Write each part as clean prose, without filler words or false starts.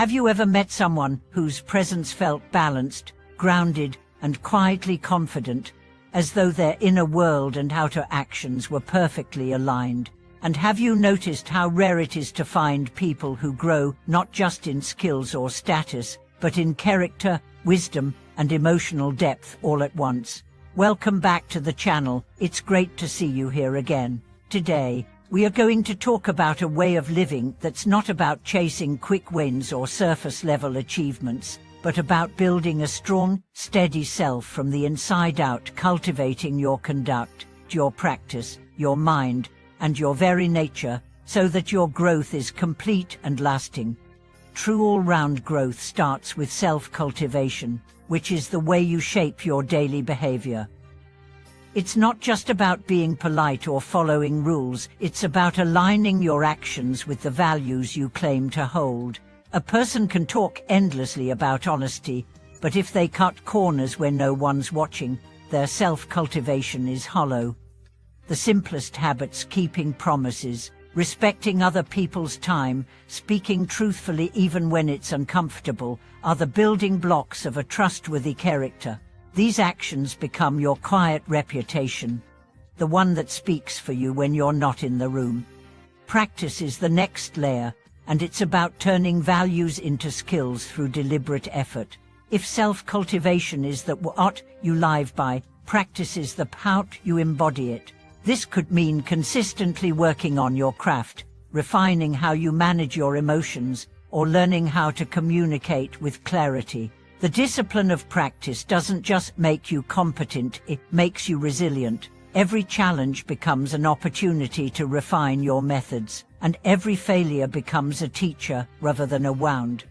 Have you ever met someone whose presence felt balanced, grounded, and quietly confident, as though their inner world and outer actions were perfectly aligned? And have you noticed how rare it is to find people who grow not just in skills or status, but in character, wisdom, and emotional depth all at once? Welcome back to the channel. It's great to see you here again. Today, we are going to talk about a way of living that's not about chasing quick wins or surface-level achievements, but about building a strong, steady self from the inside out, cultivating your conduct, your practice, your mind, and your very nature, so that your growth is complete and lasting. True all-round growth starts with self-cultivation, which is the way you shape your daily behavior. It's not just about being polite or following rules, it's about aligning your actions with the values you claim to hold. A person can talk endlessly about honesty, but if they cut corners when no one's watching, their self-cultivation is hollow. The simplest habits, keeping promises, respecting other people's time, speaking truthfully even when it's uncomfortable, are the building blocks of a trustworthy character. These actions become your quiet reputation, the one that speaks for you when you're not in the room. Practice is the next layer, and it's about turning values into skills through deliberate effort. If self-cultivation is the what you live by, practice is the how you embody it. This could mean consistently working on your craft, refining how you manage your emotions, or learning how to communicate with clarity. The discipline of practice doesn't just make you competent, it makes you resilient. Every challenge becomes an opportunity to refine your methods, and every failure becomes a teacher rather than a wound.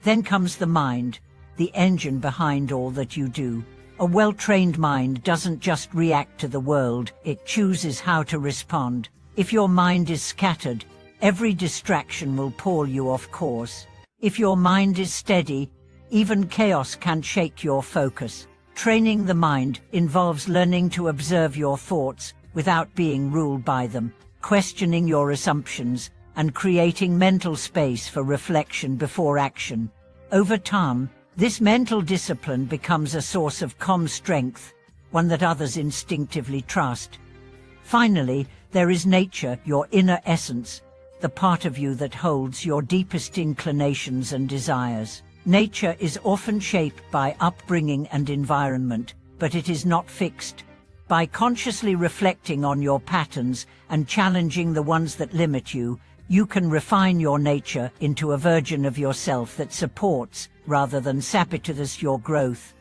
Then comes the mind, the engine behind all that you do. A well-trained mind doesn't just react to the world, it chooses how to respond. If your mind is scattered, every distraction will pull you off course. If your mind is steady, even chaos can shake your focus. Training the mind involves learning to observe your thoughts without being ruled by them, questioning your assumptions, and creating mental space for reflection before action. Over time, this mental discipline becomes a source of calm strength, one that others instinctively trust. Finally, there is nature, your inner essence, the part of you that holds your deepest inclinations and desires. Nature is often shaped by upbringing and environment, but it is not fixed. By consciously reflecting on your patterns and challenging the ones that limit you, you can refine your nature into a version of yourself that supports, rather than sabotages, your growth.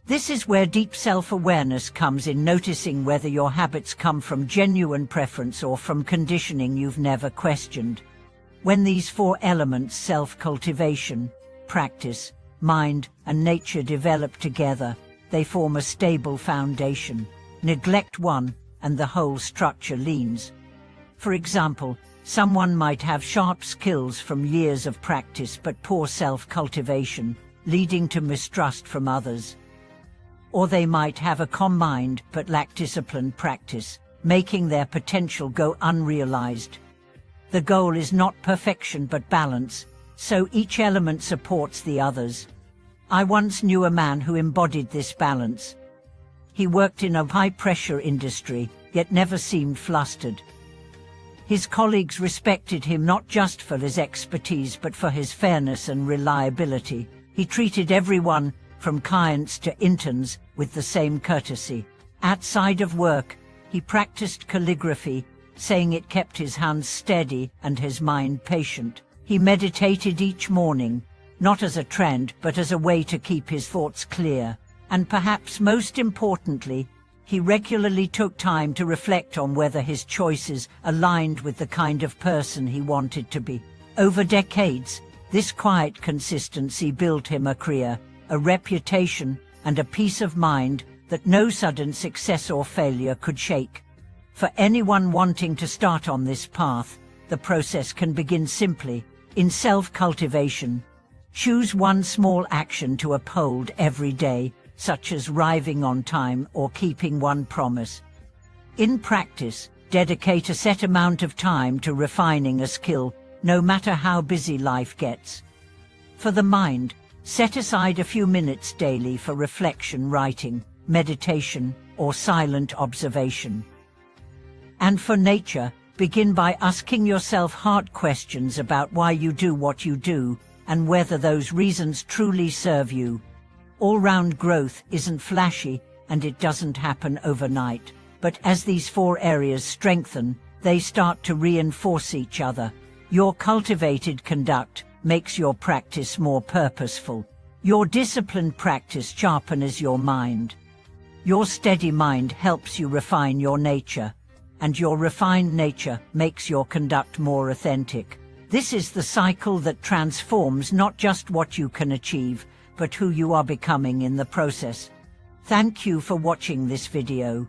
This is where deep self-awareness comes in, noticing whether your habits come from genuine preference or from conditioning you've never questioned. When these four elements, self-cultivation, practice, mind, and nature, develop together, they form a stable foundation. Neglect one, and the whole structure leans. For example, someone might have sharp skills from years of practice but poor self-cultivation, leading to mistrust from others. Or they might have a calm mind but lack disciplined practice, making their potential go unrealized. The goal is not perfection but balance, so each element supports the others. I once knew a man who embodied this balance. He worked in a high-pressure industry, yet never seemed flustered. His colleagues respected him not just for his expertise but for his fairness and reliability. He treated everyone, from clients to interns, with the same courtesy. Outside of work, he practiced calligraphy, saying it kept his hands steady and his mind patient. He meditated each morning, not as a trend but as a way to keep his thoughts clear. And perhaps most importantly, he regularly took time to reflect on whether his choices aligned with the kind of person he wanted to be. Over decades, this quiet consistency built him a career, a reputation, and a peace of mind that no sudden success or failure could shake. For anyone wanting to start on this path, the process can begin simply, in self-cultivation. Choose one small action to uphold every day, such as arriving on time or keeping one promise. In practice, dedicate a set amount of time to refining a skill, no matter how busy life gets. For the mind, set aside a few minutes daily for reflection, writing, meditation, or silent observation. And for nature, begin by asking yourself hard questions about why you do what you do and whether those reasons truly serve you. All-round growth isn't flashy and it doesn't happen overnight, but as these 4 areas strengthen, they start to reinforce each other. Your cultivated conduct makes your practice more purposeful. Your disciplined practice sharpens your mind. Your steady mind helps you refine your nature, and your refined nature makes your conduct more authentic. This is the cycle that transforms not just what you can achieve, but who you are becoming in the process. Thank you for watching this video.